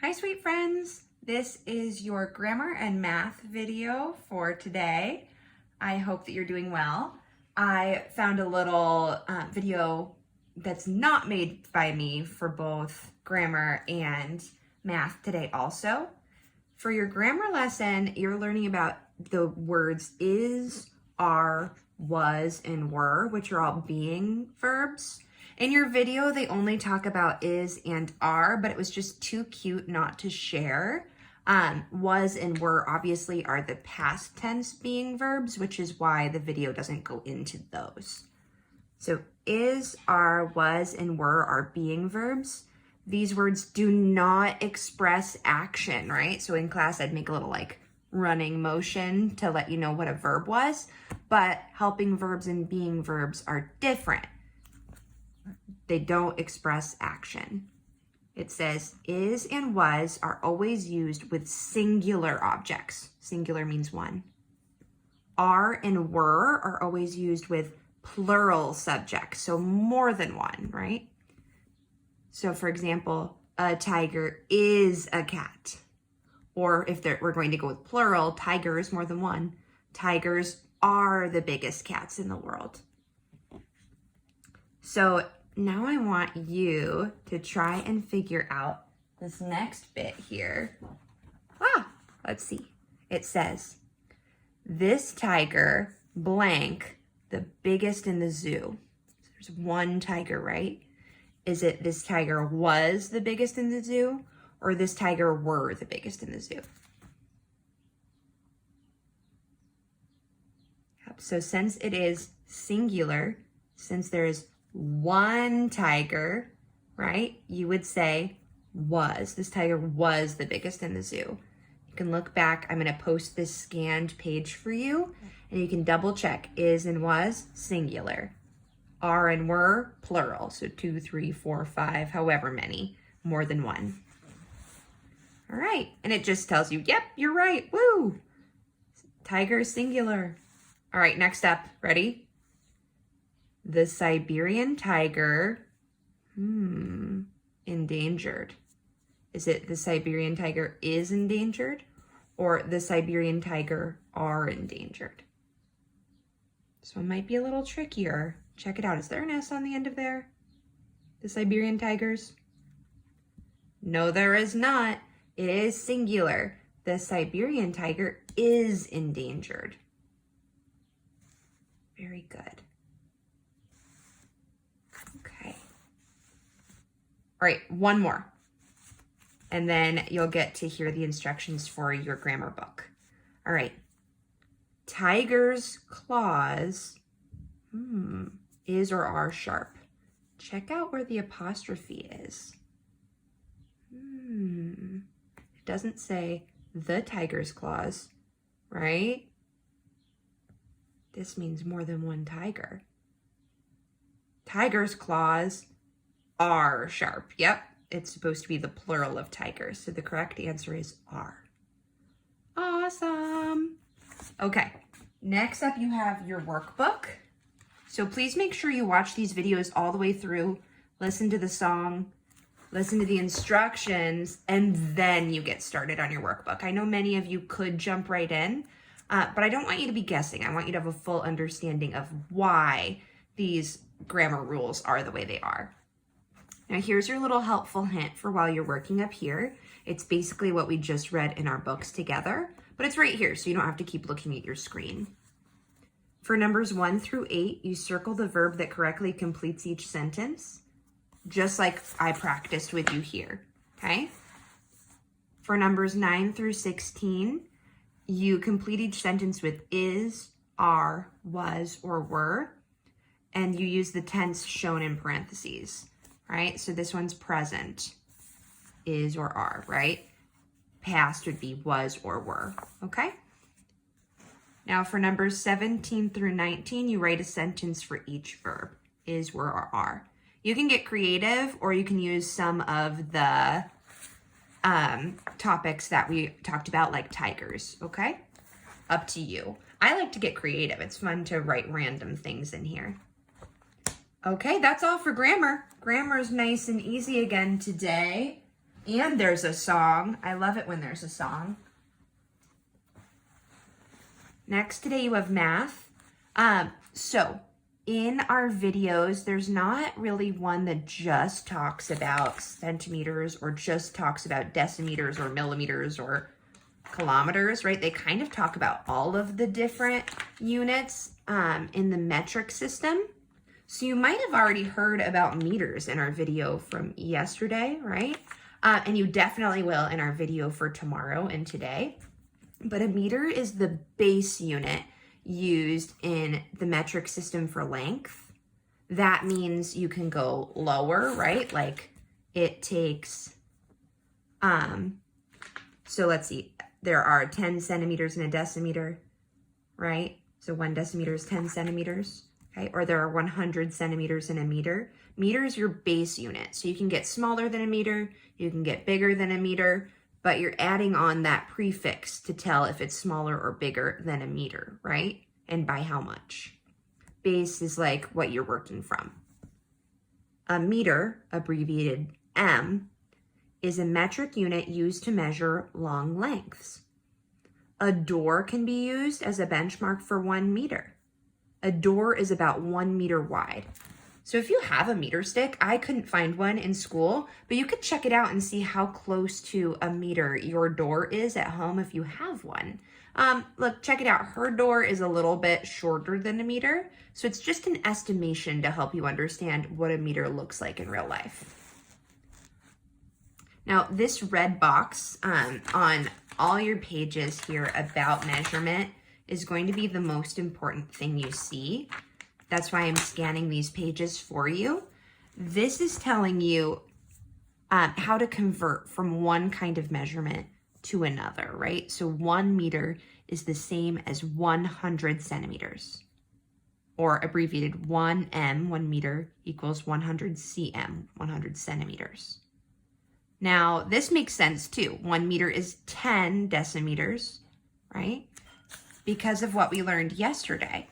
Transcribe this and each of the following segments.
Hi, sweet friends. This is your grammar and math video for today. I hope that you're doing well. I found a little video that's not made by me for both grammar and math today also. For your grammar lesson, you're learning about the words is, are, was, and were, which are all being verbs. In your video, they only talk about is and are, but it was just too cute not to share. Was and were obviously are the past tense being verbs, which is why the video doesn't go into those. So is, are, was, and were are being verbs. These words do not express action, right? So in class, I'd make a little like running motion to let you know what a verb was, but helping verbs and being verbs are different. They don't express action. It says is and was are always used with singular objects. Singular means one. Are and were are always used with plural subjects, so more than one, right? So for example, a tiger is a cat. Or if we're going to go with plural, tigers, more than one. Tigers are the biggest cats in the world. So now I want you to try and figure out this next bit here. Let's see. It says, this tiger blank, the biggest in the zoo. So there's one tiger, right? Is it this tiger was the biggest in the zoo or this tiger were the biggest in the zoo? Yep. So since it is singular, since there is one tiger, right? You would say was. This tiger was the biggest in the zoo. You can look back. I'm going to post this scanned page for you, and you can double check is and was singular. Are and were plural. So 2, 3, 4, 5, however many, more than one. All right. And it just tells you, yep, you're right. Woo! Tiger is singular. All right, next up. Ready? The Siberian tiger, endangered. Is it the Siberian tiger is endangered or the Siberian tiger are endangered? This one might be a little trickier. Check it out. Is there an S on the end of there? The Siberian tigers? No, there is not. It is singular. The Siberian tiger is endangered. Very good. Okay. All right, one more. And then you'll get to hear the instructions for your grammar book. All right. Tiger's claws, is or are sharp. Check out where the apostrophe is. It doesn't say the tiger's claws, right? This means more than one tiger. Tiger's claws are sharp. Yep, it's supposed to be the plural of tigers. So the correct answer is are. Awesome. Okay, next up you have your workbook. So please make sure you watch these videos all the way through, listen to the song, listen to the instructions, and then you get started on your workbook. I know many of you could jump right in, but I don't want you to be guessing. I want you to have a full understanding of why these grammar rules are the way they are. Now here's your little helpful hint for while you're working up here. It's basically what we just read in our books together, but it's right here so you don't have to keep looking at your screen. For numbers 1 through 8, you circle the verb that correctly completes each sentence, just like I practiced with you here, okay? For numbers 9 through 16, you complete each sentence with is, are, was, or were, and you use the tense shown in parentheses, right? So this one's present, is or are, right? Past would be was or were, okay? Now for numbers 17 through 19, you write a sentence for each verb, is, were, or are. You can get creative or you can use some of the topics that we talked about like tigers, okay? Up to you. I like to get creative. It's fun to write random things in here. Okay, that's all for grammar. Grammar is nice and easy again today. And there's a song. I love it when there's a song. Next today you have math. So in our videos, there's not really one that just talks about centimeters or just talks about decimeters or millimeters or kilometers, right? They kind of talk about all of the different units in the metric system. So you might have already heard about meters in our video from yesterday, right? And you definitely will in our video for tomorrow and today. But a meter is the base unit used in the metric system for length. That means you can go lower, right? Like it takes, so let's see, there are 10 centimeters in a decimeter, right? So 1 decimeter is 10 centimeters, okay? Or there are 100 centimeters in a meter. Meter is your base unit. So you can get smaller than a meter, you can get bigger than a meter, but you're adding on that prefix to tell if it's smaller or bigger than a meter, right? And by how much. Base is like what you're working from. A meter, abbreviated M, is a metric unit used to measure long lengths. A door can be used as a benchmark for 1 meter. A door is about 1 meter wide. So if you have a meter stick, I couldn't find one in school, but you could check it out and see how close to a meter your door is at home if you have one. Look, check it out. Her door is a little bit shorter than a meter, so it's just an estimation to help you understand what a meter looks like in real life. Now, this red box on all your pages here about measurement is going to be the most important thing you see. That's why I'm scanning these pages for you. This is telling you how to convert from one kind of measurement to another, right? So 1 meter is the same as 100 centimeters, or abbreviated 1M, 1 meter, equals 100 cm, 100 centimeters. Now, this makes sense too. 1 meter is 10 decimeters, right? Because of what we learned yesterday.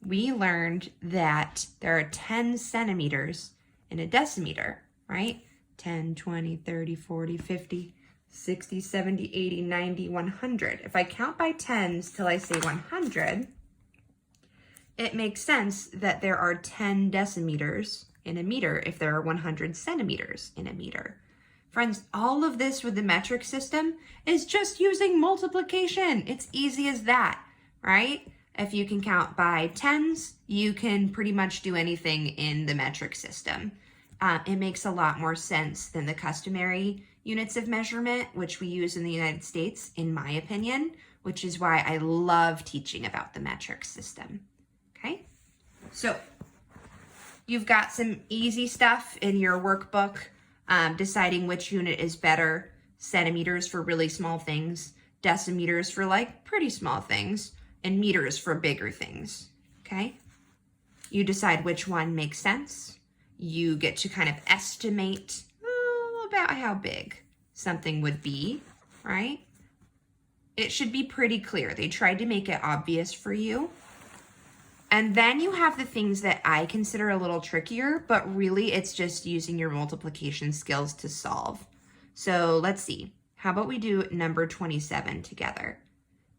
We learned that there are 10 centimeters in a decimeter, right? 10, 20, 30, 40, 50, 60, 70, 80, 90, 100. If I count by tens till I say 100, it makes sense that there are 10 decimeters in a meter if there are 100 centimeters in a meter. Friends, all of this with the metric system is just using multiplication. It's easy as that, right? If you can count by tens, you can pretty much do anything in the metric system. It makes a lot more sense than the customary units of measurement, which we use in the United States, in my opinion, which is why I love teaching about the metric system, okay? So you've got some easy stuff in your workbook, deciding which unit is better, centimeters for really small things, decimeters for like pretty small things, and meters for bigger things, okay? You decide which one makes sense. You get to kind of estimate about how big something would be, right? It should be pretty clear. They tried to make it obvious for you. And then you have the things that I consider a little trickier, but really it's just using your multiplication skills to solve. So let's see. How about we do number 27 together?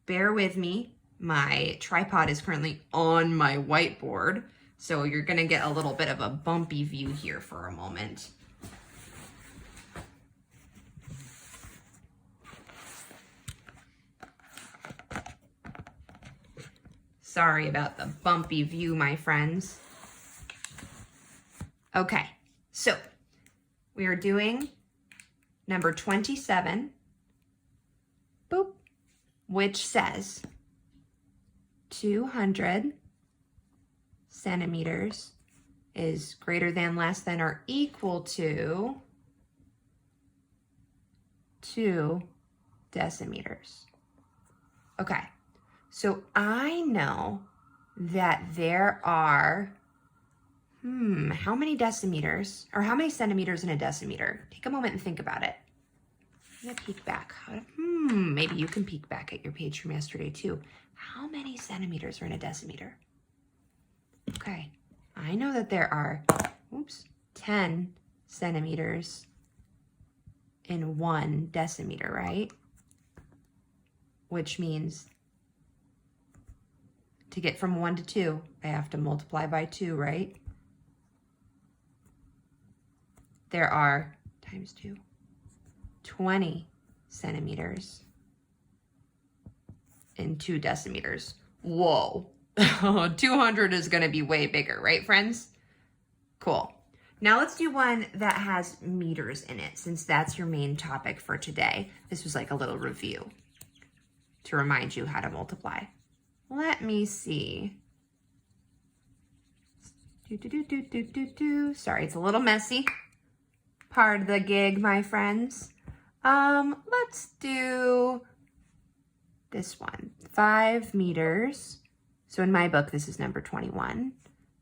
Bear with me. My tripod is currently on my whiteboard, so you're gonna get a little bit of a bumpy view here for a moment. Sorry about the bumpy view, my friends. Okay, so we are doing number 27, boop, which says 200 centimeters is greater than, less than, or equal to 2 decimeters. Okay, so I know that there are, how many decimeters, or how many centimeters in a decimeter? Take a moment and think about it. I'm gonna peek back. Maybe you can peek back at your page from yesterday too. How many centimeters are in a decimeter? Okay, I know that there are, 10 centimeters in 1 decimeter, right? Which means to get from 1 to 2, I have to multiply by 2, right? There are, times 2, 20 centimeters in 2 decimeters. Whoa, 200 is gonna be way bigger, right, friends? Cool. Now let's do one that has meters in it, since that's your main topic for today. This was like a little review to remind you how to multiply. Let me see. Sorry, it's a little messy. Part of the gig, my friends. Let's do this one. 5 meters. So in my book, this is number 21.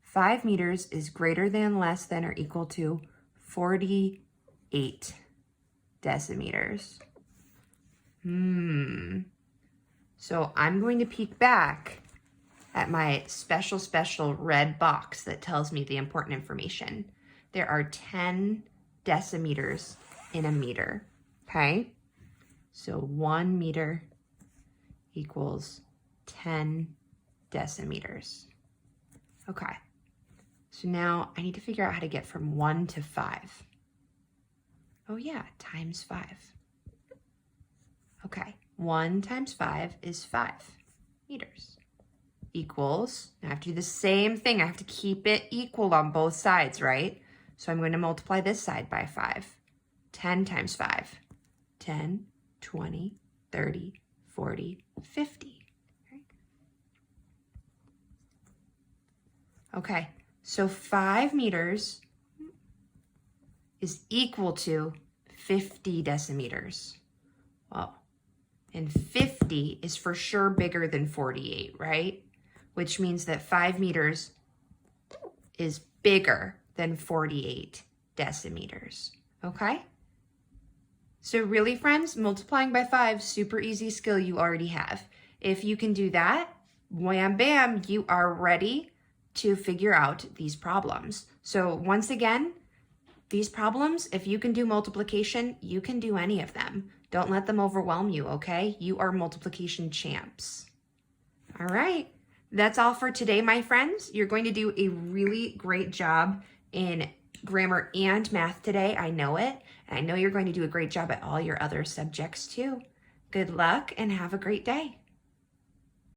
5 meters is greater than, less than, or equal to 48 decimeters. So I'm going to peek back at my special red box that tells me the important information. There are 10 decimeters in a meter, okay? So 1 meter equals 10 decimeters. Okay, so now I need to figure out how to get from 1 to 5. Oh yeah, times 5. Okay, 1 times 5 is 5 meters. Equals, now I have to do the same thing. I have to keep it equal on both sides, right? So I'm going to multiply this side by 5. 10 times 5. 10, 20, 30, 40, 50. Okay, so 5 meters is equal to 50 decimeters. Well, and 50 is for sure bigger than 48, right? Which means that 5 meters is bigger than 48 decimeters, okay? So really, friends, multiplying by 5, super easy skill you already have. If you can do that, wham bam, you are ready to figure out these problems. So once again, these problems, if you can do multiplication, you can do any of them. Don't let them overwhelm you, okay? You are multiplication champs. All right, that's all for today, my friends. You're going to do a really great job in grammar and math today. I know it. And I know you're going to do a great job at all your other subjects too. Good luck and have a great day.